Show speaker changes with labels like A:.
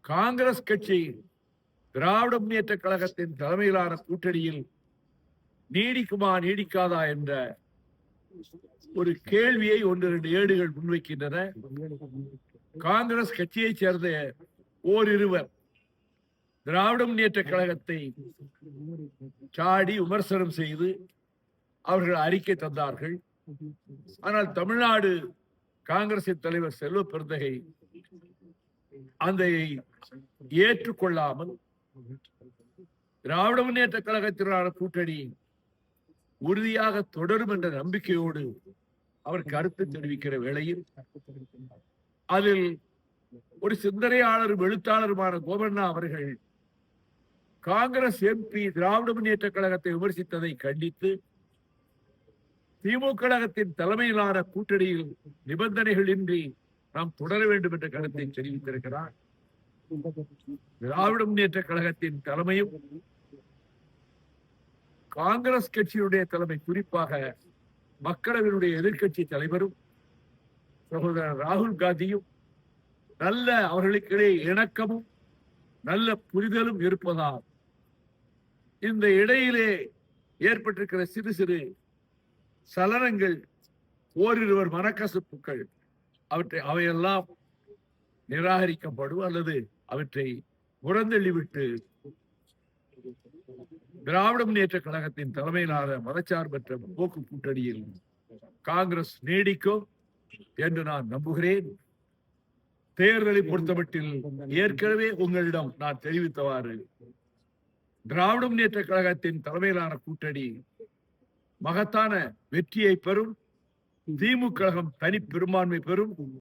A: காங்கிரஸ் கட்சி திராவிட முன்னேற்ற கழகத்தின் தலைமையிலான கூட்டணியில் நீடிக்குமா நீடிக்காதா என்ற ஒரு கேள்வியை ஒன்று இரண்டு ஏடுகள் முன்வைக்கின்றன. காங்கிரஸ் கட்சியைச் சேர்ந்த ஓரிருவர் திராவிட முன்னேற்ற கழகத்தை சாடி விமர்சனம் செய்து அவர்கள் அறிக்கை தந்தார்கள். ஆனால் தமிழ்நாடு காங்கிரசின் தலைவர் செல்வ பெருந்தகை அதை ஏற்றுக்கொள்ளாமல் திராவிட முன்னேற்ற கழகத்திலான கூட்டணி உறுதியாக தொடரும் என்ற நம்பிக்கையோடு அவர் கருத்து தெரிவிக்கிற வேளையில் அதில் ஒரு சிந்தனையாளரும் எழுத்தாளருமான கோபண்ணா அவர்கள் காங்கிரஸ் எம்பி திராவிட முன்னேற்ற கழகத்தை விமர்சித்ததை கண்டித்து திமுக கழகத்தின் தலைமையிலான கூட்டணியில் நிபந்தனைகள் இன்றி நாம் தொடர வேண்டும் என்ற கருத்தை தெரிவித்திருக்கிறார். திராவிட முன்னேற்ற கழகத்தின் தலைமையும் காங்கிரஸ் கட்சியுடைய தலைமை, குறிப்பாக மக்களவையினுடைய எதிர்கட்சி தலைவரும் சகோதரர் ராகுல் காந்தியும் நல்ல அவர்களுக்கிடையே இணக்கமும் நல்ல புரிதலும் இருப்பதால் இந்த இடையிலே ஏற்பட்டிருக்கிற சிறு சிறு சலனங்கள், ஓரிருவர் மனக்கசப்புகள், அவையெல்லாம் நிராகரிக்கப்படும் அல்லது அவற்றை புறந்தள்ளிவிட்டு திராவிட முன்னேற்ற கழகத்தின் தலைமையிலான மதச்சார்பற்ற போக்கு கூட்டணியில் காங்கிரஸ் நீடிக்கும் என்று நான் நம்புகிறேன். தேர்தலை பொறுத்தமட்டில் ஏற்கனவே உங்களிடம் நான் தெரிவித்தவாறு திராவிட முன்னேற்ற கழகத்தின் தலைமையிலான கூட்டணி மகத்தான வெற்றியை பெறும். திமுக கழகம் தனி பெரும்பான்மை பெறும்.